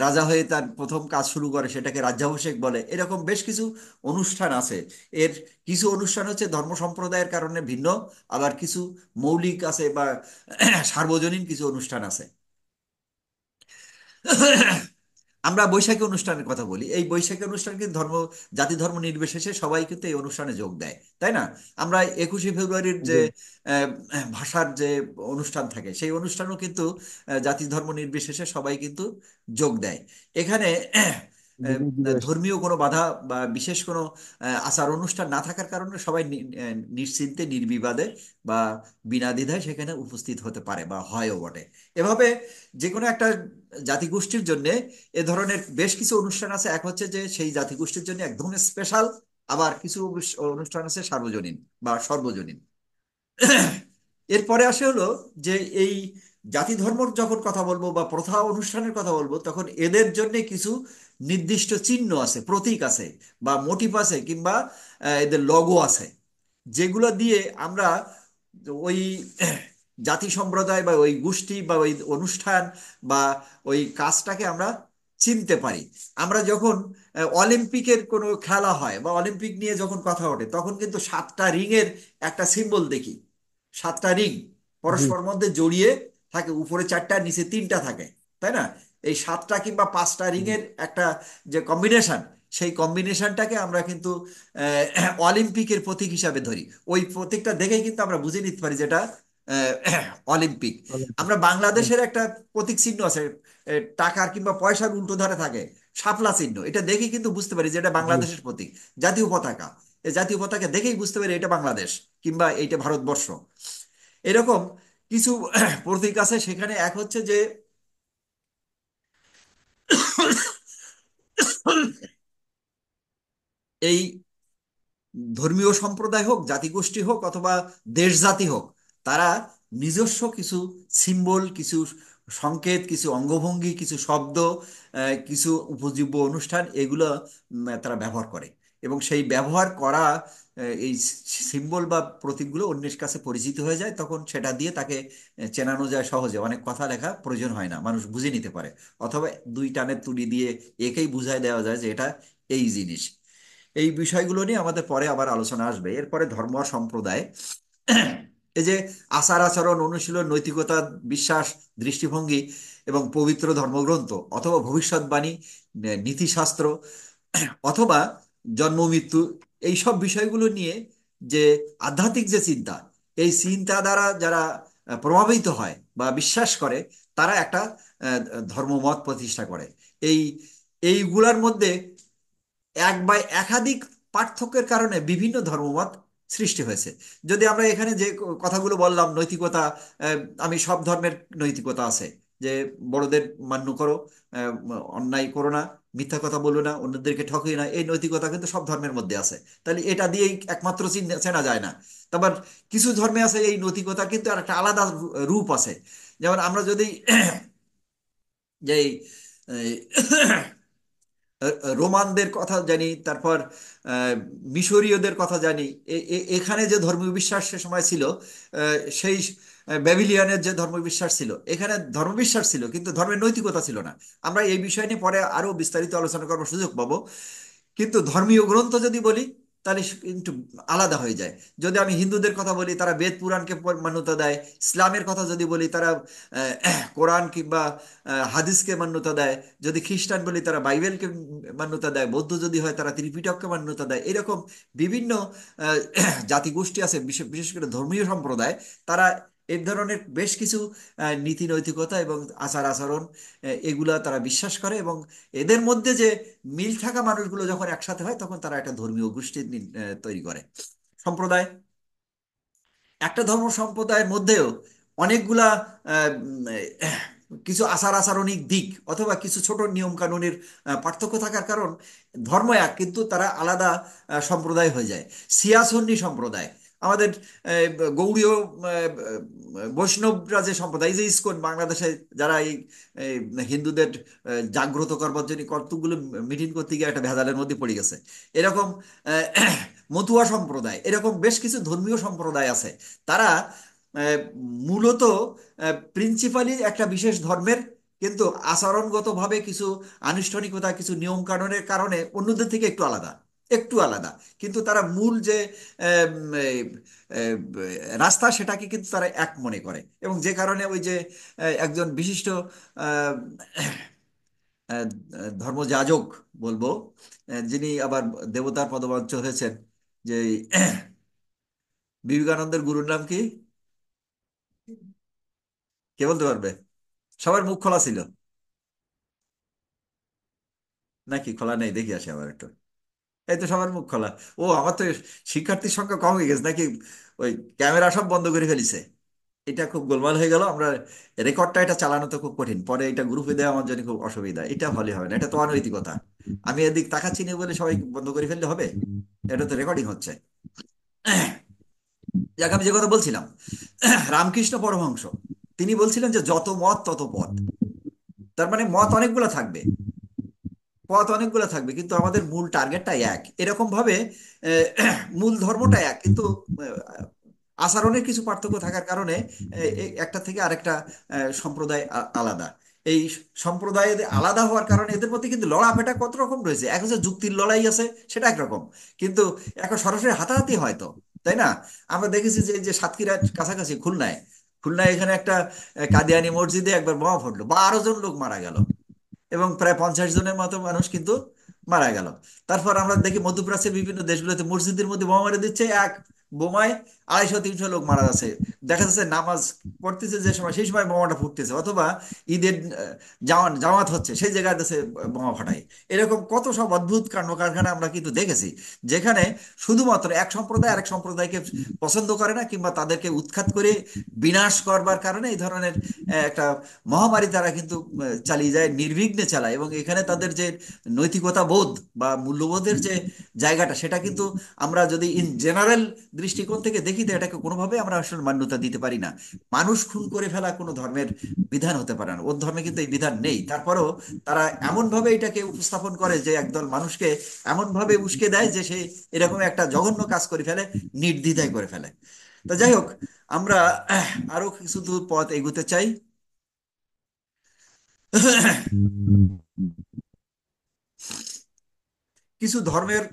রাজা হয়ে তার প্রথম কাজ শুরু করে, সেটাকে রাজ্যাভিষেক বলে। এরকম বেশ কিছু অনুষ্ঠান আছে। এর কিছু অনুষ্ঠান হচ্ছে ধর্ম সম্প্রদায়ের কারণে ভিন্ন, আবার কিছু মৌলিক আছে বা সার্বজনীন কিছু অনুষ্ঠান আছে। আমরা বৈশাখী অনুষ্ঠানের কথা বলি। এই বৈশাখী অনুষ্ঠান কিন্তু জাতি ধর্ম নির্বিশেষে সবাই কিন্তু এই অনুষ্ঠানে যোগ দেয়, তাই না? আমরা 21শে ফেব্রুয়ারির যে জি। আহ, ভাষার যে অনুষ্ঠান থাকে, সেই অনুষ্ঠানও কিন্তু জাতি ধর্ম নির্বিশেষে সবাই কিন্তু যোগ দেয়। এখানে বিজয় দিবস। ধর্মীয় কোনো বাধা বা বিশেষ কোনো আচার অনুষ্ঠান না থাকার কারণে সবাই নিশ্চিন্তে নির্বিবাদে বা বিনা দ্বিধায় সেখানে উপস্থিত হতে পারে বা হয়ও বটে। এভাবে যে কোনো একটা জাতিগোষ্ঠীর জন্য এ ধরনের বেশ কিছু অনুষ্ঠান আছে। এক হচ্ছে যে সেই জাতিগোষ্ঠীর জন্য একদম স্পেশাল, আবার কিছু অনুষ্ঠান আছে সার্বজনীন বা সর্বজনীন। এরপরে আসে হলো যে এই জাতি ধর্মর যখন কথা বলবো বা প্রথা অনুষ্ঠানের কথা বলবো, তখন এদের জন্য কিছু নির্দিষ্ট চিহ্ন আছে, প্রতীক আছে বা মোটিভ আছে, কিংবা এদের লগো আছে, যেগুলো দিয়ে আমরা ওই জাতি সম্প্রদায় বা ওই গোষ্ঠী বা ওই অনুষ্ঠান বা ওই কাজটাকে আমরা চিনতে পারি। আমরা যখন অলিম্পিকের কোনো খেলা হয় বা অলিম্পিক নিয়ে যখন কথা ওঠে তখন কিন্তু 7টা রিংয়ের একটা সিম্বল দেখি। 7টা রিং জি পরস্পর মধ্যে জড়িয়ে থাকে, উপরে 4টা নিচে 3টা থাকে, তাই না? এই 7টা কিংবা 5টা রিংয়ের একটা যে কম্বিনেশন, সেই কম্বিনেশনটাকে আমরা কিন্তু অলিম্পিকের প্রতীক হিসাবে ধরি। ওই প্রতীকটা দেখেই কিন্তু আমরা বুঝে নিতে পারি যেটা অলিম্পিক। অলিম্পিক। আমরা বাংলাদেশের একটা প্রতীক চিহ্ন আছে, টাকার কিংবা পয়সার উল্টো ধারে থাকে শাপলা চিহ্ন, এটা দেখেই কিন্তু বুঝতে পারি যে এটা জি বাংলাদেশের প্রতীক। জাতীয় পতাকা, এই জাতীয় পতাকা দেখেই বুঝতে পারি এটা বাংলাদেশ কিংবা এইটা ভারতবর্ষ। এরকম কিছু প্রতীক আছে, সেখানে এক হচ্ছে যে এই ধর্মীয় সম্প্রদায় হোক, জাতিগোষ্ঠী হোক, অথবা দেশ জাতি হোক, তারা নিজস্ব কিছু সিম্বল, কিছু সংকেত, কিছু অঙ্গভঙ্গি, কিছু শব্দ, কিছু উপজীব্য অনুষ্ঠান, এগুলো তারা ব্যবহার করে। এবং সেই ব্যবহার করা এই সিম্বল বা প্রতীকগুলো অন্যের কাছে পরিচিত হয়ে যায়, তখন সেটা দিয়ে তাকে চেনানো যায় সহজে। অনেক কথা লেখা প্রয়োজন হয় না, মানুষ বুঝে নিতে পারে। অথবা দুই টানের তুলি দিয়ে একেই বুঝায় দেওয়া যায় যে এটা এই জিনিস। এই বিষয়গুলো নিয়ে আমাদের পরে আবার আলোচনা আসবে। এরপরে ধর্ম আর সম্প্রদায়, এই যে আচার আচরণ, অনুশীলন, নৈতিকতা, বিশ্বাস, দৃষ্টিভঙ্গি এবং পবিত্র ধর্মগ্রন্থ অথবা ভবিষ্যৎবাণী, নীতিশাস্ত্র অথবা জন্ম মৃত্যু, এই সব বিষয়গুলো নিয়ে যে আধ্যাত্মিক যে চিন্তা, এই চিন্তা দ্বারা যারা প্রভাবিত হয় বা বিশ্বাস করে, তারা একটা ধর্মমত প্রতিষ্ঠা করে। এই এইগুলার মধ্যে এক বা একাধিক পার্থক্যের কারণে বিভিন্ন ধর্মমত সৃষ্টি হয়েছে। যদি আমরা এখানে যে কথাগুলো বললাম, নৈতিকতা, আহ, আমি সব ধর্মের নৈতিকতা আছে, যে বড়দের মান্য করো, আহ, অন্যায় করো না, মিথ্যা কথা বলো না, অন্যদেরকে ঠকিও না, এই নৈতিকতা কিন্তু সব ধর্মের মধ্যে আছে। তাহলে এটা দিয়েই একমাত্র চেনা যায় না। তারপর কিছু ধর্মে আছে এই নৈতিকতার কিন্তু আর একটা আলাদা রূপ আছে। যেমন আমরা যদি যে রোমানদের কথা জানি, তারপর মিশরীয়দের কথা জানি, এখানে যে ধর্মীয় বিশ্বাস সে সময় ছিল, সেই ব্যাবিলিয়নের যে ধর্মবিশ্বাস ছিল, এখানে ধর্মবিশ্বাস ছিল কিন্তু ধর্মের নৈতিকতা ছিল না। আমরা এই বিষয় নিয়ে পরে আরো বিস্তারিত আলোচনা করার সুযোগ পাবো। কিন্তু ধর্মীয় গ্রন্থ যদি বলি তাহলে কিন্তু আলাদা হয়ে যায়। যদি আমি হিন্দুদের কথা বলি, তারা বেদ পুরাণকে মান্যতা দেয়। ইসলামের কথা যদি বলি, তারা কোরআন কিংবা হাদিসকে মান্যতা দেয়। যদি খ্রিস্টান বলি, তারা বাইবেলকে মান্যতা দেয়। বৌদ্ধ যদি হয়, তারা ত্রিপিটককে মান্যতা দেয়। এরকম বিভিন্ন জাতিগোষ্ঠী আছে, বিশেষ বিশেষ করে ধর্মীয় সম্প্রদায়, তারা এই ধরনের বেশ কিছু নীতি নৈতিকতা এবং আচার আচরণ, এগুলা তারা বিশ্বাস করে। এবং এদের মধ্যে যে মিল থাকা মানুষগুলো যখন একসাথে হয়, তখন তারা একটা ধর্মীয় গোষ্ঠী তৈরি করে, সম্প্রদায়। একটা ধর্ম সম্প্রদায়ের মধ্যেও অনেকগুলা কিছু আচার আচরণিক দিক অথবা কিছু ছোট নিয়ম কানুনের পার্থক্য থাকার কারণ ধর্ম এক, কিন্তু তারা আলাদা সম্প্রদায় হয়ে যায়। শিয়া সুন্নি সম্প্রদায়, আমাদের গৌড়ীয় বৈষ্ণবরা যে সম্প্রদায়, এই যে ইসকন বাংলাদেশে, যারা এই এই হিন্দুদের জাগ্রত করবার জন্য কতগুলো মিটিং করতে গিয়ে একটা ভেজালের মধ্যে পড়ে গেছে। এরকম মতুয়া সম্প্রদায়, এরকম বেশ কিছু ধর্মীয় সম্প্রদায় আছে। তারা আহ, মূলত প্রিন্সিপালি একটা বিশেষ ধর্মের, কিন্তু আচরণগতভাবে কিছু আনুষ্ঠানিকতা, কিছু নিয়ম কানুনের কারণে অন্যদের থেকে একটু আলাদা, একটু আলাদা। কিন্তু তারা মূল যে আহ, উম, এই, আহ, রাস্তা, সেটাকে কিন্তু তারা এক মনে করে। এবং যে কারণে ওই যে একজন বিশিষ্ট আহ, আহ, ধর্মযাজক বলবো, যিনি আবার দেবতার পদবাচ্য হয়েছেন, যে বিবেকানন্দের গুরুর নাম কি? কে বলতে পারবে? সবার মুখ খোলা ছিল নাকি খোলা নেই? দেখি আসে আবার একটু। এই তো সবার মুখ খোলা। ও, আমার তো শিক্ষার্থীর সংখ্যা কম হয়ে গেছে নাকি? ওই ক্যামেরা সব বন্ধ করে ফেলিছে। এটা খুব গোলমাল হয়ে গেল। আমরা রেকর্ডটা এটা চালানো তো খুব কঠিন, পরে এটা গ্রুপে দেওয়া আমার জন্য খুব অসুবিধা। এটা হলে হবে না, এটা তো অনৈতিকতা। আমি এদিক তাকাচ্ছি না বলে সবাই বন্ধ করে ফেললে হবে? এটা তো রেকর্ডিং হচ্ছে। যাক, আমি যে কথা বলছিলাম, রামকৃষ্ণ পরমহংস তিনি বলছিলেন যে যত মত তত পথ। তার মানে মত অনেকগুলো থাকবে, পথ অনেকগুলো থাকবে, কিন্তু আমাদের মূল টার্গেটটা এক। এরকম ভাবে মূল ধর্মটা এক, কিন্তু আচরণের কিছু পার্থক্য থাকার কারণে একটা থেকে আরেকটা সম্প্রদায় আলাদা। এই সম্প্রদায় আলাদা হওয়ার কারণে এদের মধ্যে কিন্তু লড়াফেটা কত রকম রয়েছে। এক হচ্ছে যুক্তির লড়াই আছে, সেটা একরকম, কিন্তু এখন সরাসরি হাতাহাতি হয় তো, তাই না? আমরা দেখেছি যে যে সাতক্ষীরার কাছাকাছি খুলনায়, খুলনায় এখানে একটা কাদিয়ানি মসজিদে একবার বোমা ফুটলো, 12 জন লোক মারা গেল এবং প্রায় 50 জনের মতো মানুষ কিন্তু মারা গেল। তারপর আমরা দেখি মধ্যপ্রাচ্যের বিভিন্ন দেশগুলোতে মসজিদের মধ্যে বোমা মেরে দিচ্ছে, এক বোমায় 250-300 লোক মারা যাচ্ছে। দেখা যাচ্ছে নামাজ পড়তেছে যে সময়, সেই সময় বোমাটা ফুটতেছে, অথবা ঈদের জামাত হচ্ছে সেই জায়গায় দেশে বোমা ফাটায়। এরকম কত সব অদ্ভুত কাণ্ড কারখানা আমরা কিন্তু দেখেছি, যেখানে শুধুমাত্র এক সম্প্রদায় আরেক সম্প্রদায়কে পছন্দ করে না, কিংবা তাদেরকে উৎখাত করে বিনাশ করবার কারণে এই ধরনের একটা মহামারী তারা কিন্তু চালিয়ে যায়, নির্বিঘ্নে চালায়। এবং এখানে তাদের যে নৈতিকতা বোধ বা মূল্যবোধের যে জায়গাটা, সেটা কিন্তু আমরা যদি ইন জেনারেল দৃষ্টিকোণ থেকে দেখি, তো এটাকে কোনোভাবে আমরা আসলে মান্যতা দিতে পারি না। মানুষ খুন করে ফেলা কোনো ধর্মের বিধান হতে পারে না, ওর ধর্মে কিন্তু এই বিধান নেই। তারপরেও তারা এমনভাবে এটাকে উপস্থাপন করে যে একদল মানুষকে এমনভাবে উস্কে দেয় যে সে এরকম একটা জঘন্য কাজ করে ফেলে, নির্দ্বিধায় করে ফেলে। তো যাই হোক, আমরা আরো কিছু দূর পথ এগুতে চাই। কিছু ধর্মের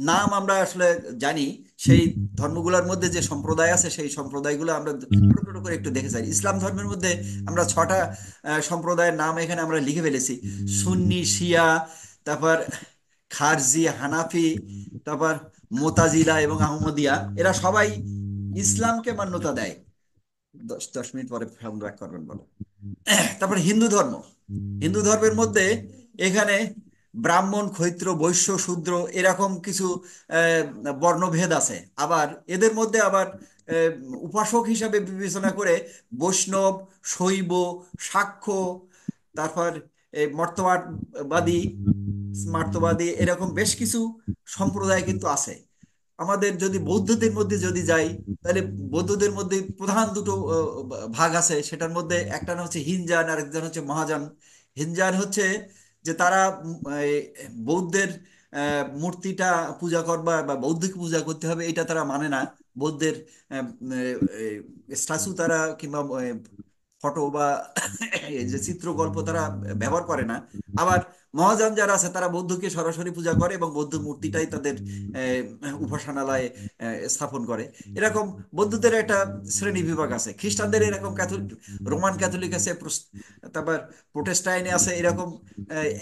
নাম আমরা আসলে জানি, সেই ধর্মগুলোর মধ্যে যে সম্প্রদায় আছে সেই সম্প্রদায়গুলো আমরা ছোট ছোট করে একটু দেখে যাই। ইসলাম ধর্মের মধ্যে আমরা 6টা সম্প্রদায়ের নাম এখানে আমরা লিখে ফেলেছি: সুন্নি, শিয়া, তারপর খারজি, হানাফি, তারপর মোতাজিলা এবং আহমদিয়া। এরা সবাই ইসলামকে মান্যতা দেয়। 10 10 মিনিট পরে ফোন ব্যাক করবেন বলো। তারপর হিন্দু ধর্ম, হিন্দু ধর্মের মধ্যে এখানে ব্রাহ্মণ, ক্ষত্রিয়, বৈশ্য, শূদ্র এরকম কিছু আহ, বর্ণভেদ আছে। আবার এদের মধ্যে আবার আহ, উপাসক হিসাবে বিবেচনা করে বৈষ্ণব, শৈব, শাক্য, তারপর এই মর্তবাদী, স্মার্তবাদী, এরকম বেশ কিছু সম্প্রদায় কিন্তু আছে। আমাদের যদি বৌদ্ধদের মধ্যে যদি যাই, তাহলে বৌদ্ধদের মধ্যে প্রধান দুটো ভাগ আছে। সেটার মধ্যে একটা নাম হচ্ছে হিনজান আর একজন হচ্ছে মহাযান। হিনজান হচ্ছে যে তারা এই বৌদ্ধের মূর্তিটা পূজা করবা বা বৌদ্ধকে পূজা করতে হবে এটা তারা মানে না। বৌদ্ধের স্ট্যাচু তারা কিংবা ফটো বা এই যে চিত্রকল্প তারা ব্যবহার করে না। আবার মহাযান যারা আছে তারা বৌদ্ধকে সরাসরি পূজা করে এবং বৌদ্ধ মূর্তিটাই তাদের উপাসনালয়ে স্থাপন করে। এরকম বৌদ্ধদের একটা শ্রেণী বিভাগ আছে। খ্রিস্টানদের এরকম ক্যাথলিক, রোমান ক্যাথলিক আছে, তারপর প্রোটেস্টাইনে আছে, এরকম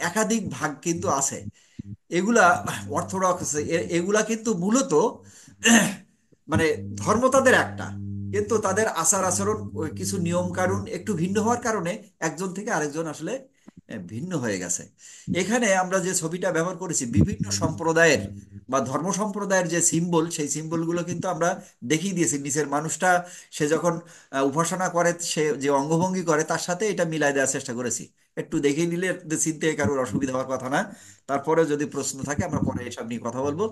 একাধিক ভাগ কিন্তু আছে। এগুলা অর্থোডক্স, এগুলা কিন্তু মূলত মানে ধর্ম তাদের একটা, কিন্তু তাদের আচার আচরণ ওই কিছু নিয়ম কানুন একটু ভিন্ন হওয়ার কারণে একজন থেকে আরেকজন আসলে ভিন্ন হয়ে গেছে। এখানে আমরা যে ছবিটা ব্যবহার করেছি বিভিন্ন সম্প্রদায়ের বা ধর্ম সম্প্রদায়ের যে সিম্বল, সেই সিম্বলগুলো কিন্তু আমরা দেখিয়ে দিয়েছি। নিচের মানুষটা সে যখন উপাসনা করে, সে যে অঙ্গভঙ্গি করে তার সাথে এটা মিলাই দেওয়ার চেষ্টা করেছি। একটু দেখে নিলে চিনতে কারোর অসুবিধা হওয়ার কথা না। তারপরে যদি প্রশ্ন থাকে আমরা পরে এসব নিয়ে কথা বলবো।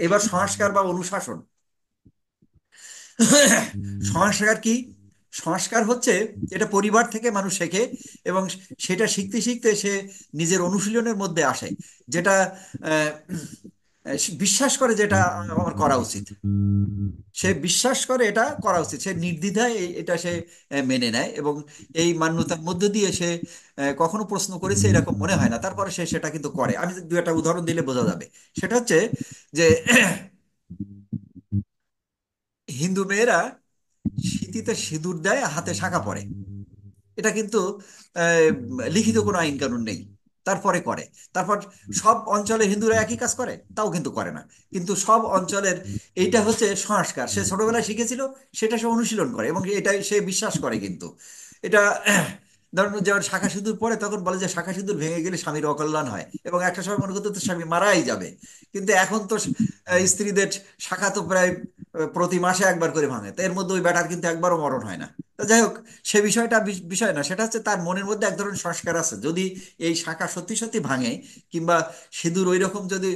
এবার সংস্কার বা অনুশাসন। সংস্কার কি? সংস্কার হচ্ছে এটা পরিবার থেকে মানুষ শেখে এবং সেটা শিখতে শিখতে সে নিজের অনুশীলনের মধ্যে আসে, যেটা আহ, বিশ্বাস করে যেটা আমার করা উচিত। সে বিশ্বাস করে এটা করা উচিত, সে নির্দ্বিধায় এটা সে মেনে নেয় এবং এই মান্যতার মধ্য দিয়ে সে কখনো প্রশ্ন করেছে এরকম মনে হয় না। তারপরে সে সেটা কিন্তু করে। আমি দু একটা উদাহরণ দিলে বোঝা যাবে। সেটা হচ্ছে যে হিন্দু মেয়েরা সিঁথিতে সিঁদুর দেয়, হাতে শাঁখা পরে। এটা কিন্তু আহ, লিখিত কোনো আইন কানুন নেই, তারপরে করে। তারপর সব অঞ্চলে হিন্দুরা একই কাজ করে তাও কিন্তু করে না। কিন্তু সব অঞ্চলের এইটা হচ্ছে সংস্কার, সে ছোটবেলায় শিখেছিল, সেটা সে অনুশীলন করে এবং এটাই সে বিশ্বাস করে। কিন্তু এটা ধরুন যখন শাঁখা সিঁদুর পরে তখন বলে যে শাঁখা সিঁদুর ভেঙে গেলে স্বামীর অকল্যাণ হয়, এবং একটা সময় মনে করতো তো স্বামী মারাই যাবে। কিন্তু এখন তো স্ত্রীদের শাঁখা তো প্রায় প্রতি মাসে একবার করে ভাঙে, তো এর মধ্যে ওই ব্যাটার কিন্তু একবারও মরণ হয় না। তো যাই হোক, সে বিষয়টা বিষয় না, সেটা হচ্ছে তার মনের মধ্যে এক ধরনের সংস্কার আছে। যদি এই শাঁখা সত্যি সত্যি ভাঙে কিংবা সিঁদুর ওই রকম যদি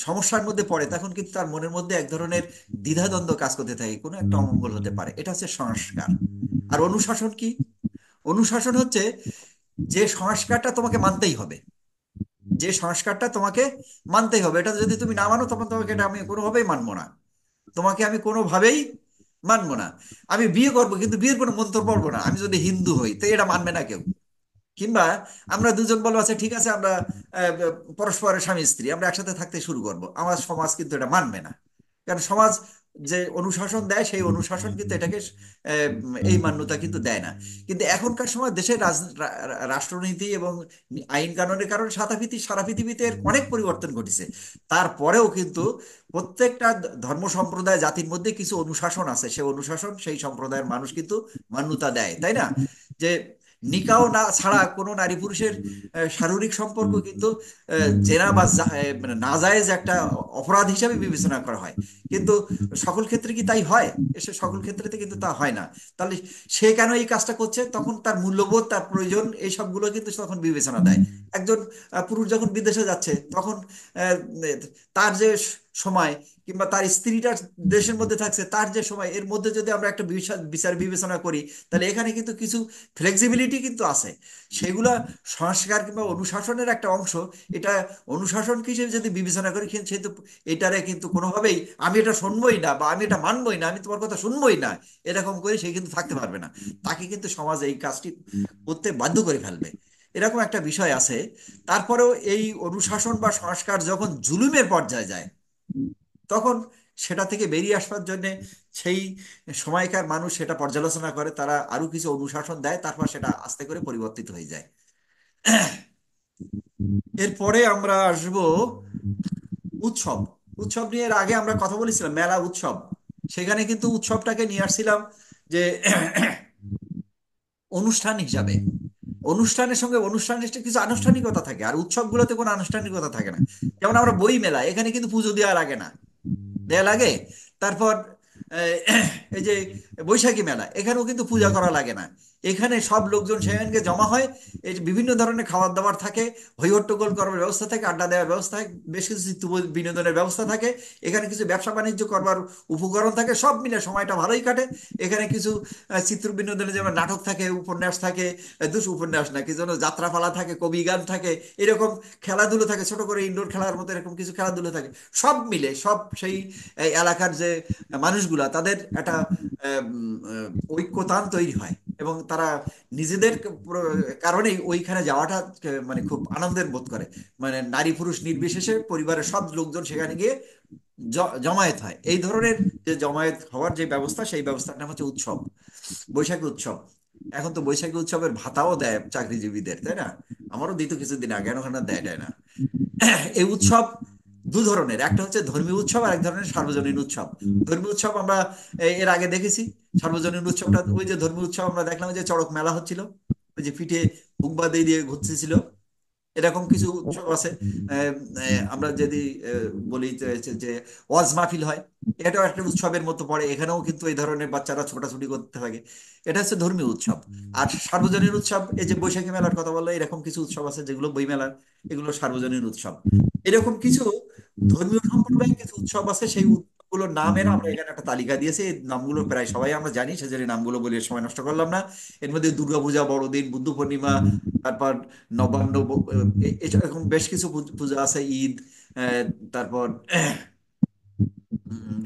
সমস্যার মধ্যে পড়ে, তখন কিন্তু তার মনের মধ্যে এক ধরনের দ্বিধাদ্বন্দ্ব কাজ করতে থাকে, কোনো একটা অমঙ্গল হতে পারে। এটা হচ্ছে সংস্কার। আর অনুশাসন কি? অনুশাসন হচ্ছে যে সংস্কারটা তোমাকে মানতেই হবে, যে সংস্কারটা তোমাকে মানতেই হবে, এটা যদি তুমি না মানো তখন তোমাকে এটা আমি কোনোভাবেই মানবো না। তোমাকে আমি কোনোভাবেই মানবো না। আমি বিয়ে করবো কিন্তু বিয়ের কোনো মন্তব্য পড়বো না আমি যদি হিন্দু হই, তো এটা মানবে না কেউ। কিংবা আমরা দুজন বলবো আচ্ছা ঠিক আছে আমরা আহ, পরস্পরের স্বামী স্ত্রী আমরা একসাথে থাকতে শুরু করব, আমার সমাজ কিন্তু এটা মানবে না। কারণ সমাজ যে অনুশাসন দেয় সেই অনুশাসন কিন্তু এটাকে এই মান্যতা কিন্তু দেয় না। কিন্তু এখনকার সময় দেশের রাষ্ট্রনীতি এবং আইন কানুনের কারণে সারা পৃথিবীতে এর অনেক পরিবর্তন ঘটেছে। তারপরেও কিন্তু প্রত্যেকটা ধর্ম সম্প্রদায় জাতির মধ্যে কিছু অনুশাসন আছে, সেই অনুশাসন সেই সম্প্রদায়ের মানুষ কিন্তু মান্যতা দেয়, তাই না? যে নিকাহ না ছাড়া কোনো নারী পুরুষের শারীরিক সম্পর্ক কিন্তু জেনা বা মানে নাজায়েজ একটা অপরাধ হিসাবে বিবেচনা করা হয়। কিন্তু সকল ক্ষেত্রে কি তাই হয়? এসে সকল ক্ষেত্রেতে কিন্তু তা হয় না। তাহলে সে কেন এই কাজটা করছে, তখন তার মূল্যবোধ তার প্রয়োজন এই সবগুলো কিন্তু তখন বিবেচনা দেয়। একজন পুরুষ যখন বিদেশে যাচ্ছে তখন আহ, তার যে সময়, কিংবা তার স্ত্রীটা দেশের মধ্যে থাকছে তার যে সময়, এর মধ্যে যদি আমরা একটা বিচার বিবেচনা করি, তাহলে এখানে কিন্তু কিছু ফ্লেক্সিবিলিটি কিন্তু আছে। সেগুলা সংস্কার কিংবা অনুশাসনের একটা অংশ। এটা অনুশাসন হিসেবে যদি বিবেচনা করি সেহেতু এটারে কিন্তু কোনোভাবেই আমি এটা শুনবই না বা আমি এটা মানবই না, আমি তোমার কথা শুনবই না, এরকম করে সে কিন্তু থাকতে পারবে না। তাকে কিন্তু সমাজ এই কাজটি করতে বাধ্য করে ফেলবে, এরকম একটা বিষয় আছে। তারপরেও এই অনুশাসন বা সংস্কার যখন জুলুমের পর্যায়ে যায়, তখন সেটা থেকে বেরিয়ে আসবার জন্য সেই সময়কার মানুষ সেটা পর্যালোচনা করে, তারা আরো কিছু অনুশাসন দেয়, তারপর সেটা আস্তে করে পরিবর্তিত হয়ে যায়। এরপরে আমরা আসব উৎসব। উৎসব নিয়ে এর আগে আমরা কথা বলেছিলাম মেলা উৎসব। সেখানে কিন্তু উৎসবটাকে নিয়ে আসছিলাম যে অনুষ্ঠান হিসাবে। অনুষ্ঠানের সঙ্গে অনুষ্ঠানের কিছু আনুষ্ঠানিকতা থাকে, আর উৎসবগুলোতে কোনো আনুষ্ঠানিকতা থাকে না। যেমন আমরা বই মেলা, এখানে কিন্তু পুজো দেওয়া লাগে না, দেয়া লাগে। তারপর এই যে বৈশাখী মেলা, এখানেও কিন্তু পূজা করা লাগে না। এখানে সব লোকজন সেখানে জমা হয়, এই যে বিভিন্ন ধরনের খাবার দাবার থাকে, হই হট্টগোল করার ব্যবস্থা থাকে, আড্ডা দেওয়ার ব্যবস্থা থাকে, বেশ কিছু বিনোদনের ব্যবস্থা থাকে। এখানে কিছু ব্যবসা বাণিজ্য করবার উপকরণ থাকে, সব মিলে সময়টা ভালোই কাটে। এখানে কিছু চিত্র বিনোদনের যেমন নাটক থাকে, উপন্যাস থাকে, দুশো উপন্যাস না কি যেন যাত্রাপালা থাকে, কবি গান থাকে, এরকম খেলাধুলো থাকে, ছোট করে ইনডোর খেলার মতো এরকম কিছু খেলাধুলো থাকে। সব মিলে সব সেই এই এলাকার যে মানুষগুলা তাদের একটা ঐক্যতান তৈরি হয়, এবং তারা নিজেদের কারণেই ওইখানে যাওয়াটা মানে খুব আনন্দের বোধ করে। মানে নারী পুরুষ নির্বিশেষে পরিবারের সব লোকজন সেখানে গিয়ে জমায়েত হয়। এই ধরনের যে জমায়েত হওয়ার যে ব্যবস্থা, সেই ব্যবস্থার নাম হচ্ছে উৎসব, বৈশাখী উৎসব। এখন তো বৈশাখী উৎসবের ভাতাও দেয় চাকরিজীবীদের, তাই না? আমারও দিত কিছুদিন আগে, এখন আর দেয় না। এই উৎসব দু ধরনের, একটা হচ্ছে ধর্মীয় উৎসব আর এক ধরনের সার্বজনীন উৎসব। ধর্মীয় উৎসব আমরা এর আগে দেখেছি। সার্বজনীন উৎসবটা ওই যে ধর্মীয় উৎসব আমরা দেখলাম যে চড়ক মেলা হচ্ছিল, ওই যে পিঠে হুক্কা দিয়ে ঘুরতেছিল, এরকম কিছু উৎসব আছে। আমরা যদি বলি যে ওয়াজ মাহফিল হয়, এটাও একটা উৎসবের মতো পড়ে, এখানেও কিন্তু এই ধরনের বাচ্চারা ছোটাছুটি করতে থাকে। এটা হচ্ছে ধর্মীয় উৎসব। আর সার্বজনীন উৎসব, এই যে বৈশাখী মেলার কথা বললো, এরকম কিছু উৎসব আছে যেগুলো বই মেলার, এগুলো সার্বজনীন উৎসব। এরকম কিছু ধর্মীয় সম্প্রদায়ের কিছু উৎসব আছে, সেই উৎসবগুলোর নামের আমরা এখানে একটা তালিকা দিয়েছি। এই নামগুলো প্রায় সবাই আমরা জানি, সেজন্য নামগুলো বলে সময় নষ্ট করলাম না। এর মধ্যে দুর্গাপূজা, বড়দিন, বুদ্ধ পূর্ণিমা, তারপর নবান্ন, এরকম বেশ কিছু পূজা আছে, ঈদ, আহ, তারপর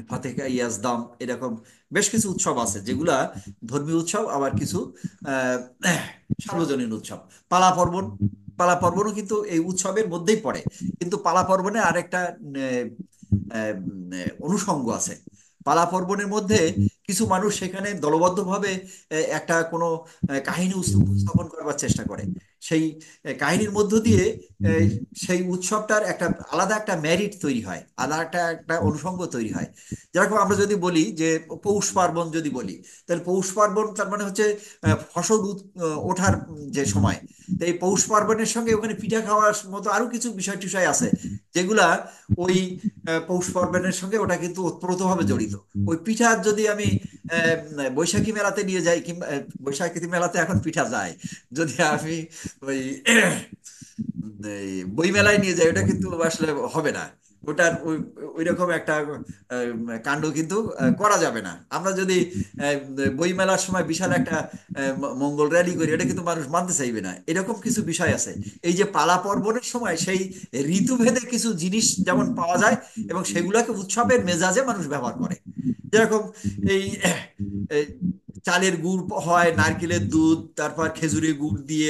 ফাতেহা ইয়াজদাম, এরকম বেশ কিছু উৎসব আছে যেগুলা ধর্মীয় উৎসব, আবার কিছু আহ, সার্বজনীন উৎসব। পালা পার্বণ, পালা পার্বণও কিন্তু এই উৎসবের মধ্যেই পড়ে। কিন্তু পালা পার্বণে আরেকটা অনুষঙ্গ আছে। পালা পার্বণের মধ্যে কিছু মানুষ সেখানে দলবদ্ধভাবে একটা কোনো কাহিনী উপস্থাপন করবার চেষ্টা করে। সেই কাহিনীর মধ্য দিয়ে আহ, সেই উৎসবটার একটা আলাদা একটা মেরিট তৈরি হয়, আলাদা একটা একটা অনুষঙ্গ তৈরি হয়। যেরকম আমরা যদি বলি যে পৌষ পার্বণ যদি বলি, তাহলে পৌষ পার্বণ তার মানে হচ্ছে ফসল ওঠার যে সময়। তো এই পৌষ পার্বণের সঙ্গে ওখানে পিঠা খাওয়ার মতো আরো কিছু বিষয় টিষয় আছে, যেগুলা ওই পৌষ পার্বণের সঙ্গে ওটা কিন্তু ওতপ্রোতভাবে জড়িত। ওই পিঠা যদি আমি বৈশাখী মেলাতে নিয়ে যাই, কিংবা বৈশাখী মেলাতে এখন পিঠা যায়, যদি আমি ওই এই বই মেলায় নিয়ে যাই, ওটা কিন্তু আসলে হবে না। ওটার ওই রকম একটা কাণ্ড কিন্তু করা যাবে না। আমরা যদি আহ, বই মেলার সময় বিশাল একটা মঙ্গল র্যালি করি, এটা কিন্তু মানুষ মানতে চাইবে না। এরকম কিছু বিষয় আছে। এই যে পালা পর্বণের সময় সেই ঋতুভেদে কিছু জিনিস যেমন পাওয়া যায়, এবং সেগুলোকে উৎসবের মেজাজে মানুষ ব্যবহার করে। যেরকম এই এই চালের গুড় হয়, নারকেলের দুধ, তারপর খেজুরের গুড় দিয়ে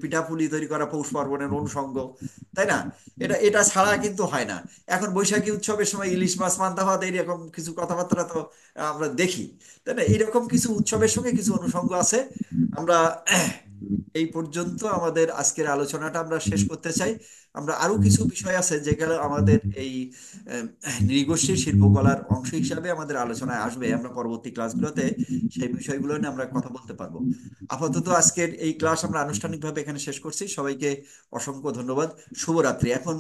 পিঠা পুলি তৈরি করা পৌষ পার্বণের অনুষঙ্গ, তাই না? এটা এটা ছাড়া কিন্তু হয় না। এখন বৈশাখী উৎসবের সময় ইলিশ মাছ, পান্তা ভাত, এইরকম কিছু কথাবার্তা তো আমরা দেখি, তাই না? এইরকম কিছু উৎসবের সঙ্গে কিছু অনুষঙ্গ আছে। আমরা এই পর্যন্ত আমাদের আজকের আলোচনাটা আমরা শেষ করতে চাই। আমরা আরো কিছু বিষয় আছে যেগুলো আমাদের এই নৃগোষ্ঠীর শিল্পকলার অংশ হিসাবে আমাদের আলোচনায় আসবে, আমরা পরবর্তী ক্লাসগুলোতে সেই বিষয়গুলো নিয়ে আমরা কথা বলতে পারবো। আপাতত আজকের এই ক্লাস আমরা আনুষ্ঠানিকভাবে এখানে শেষ করছি। সবাইকে অসংখ্য ধন্যবাদ। শুভরাত্রি। এখন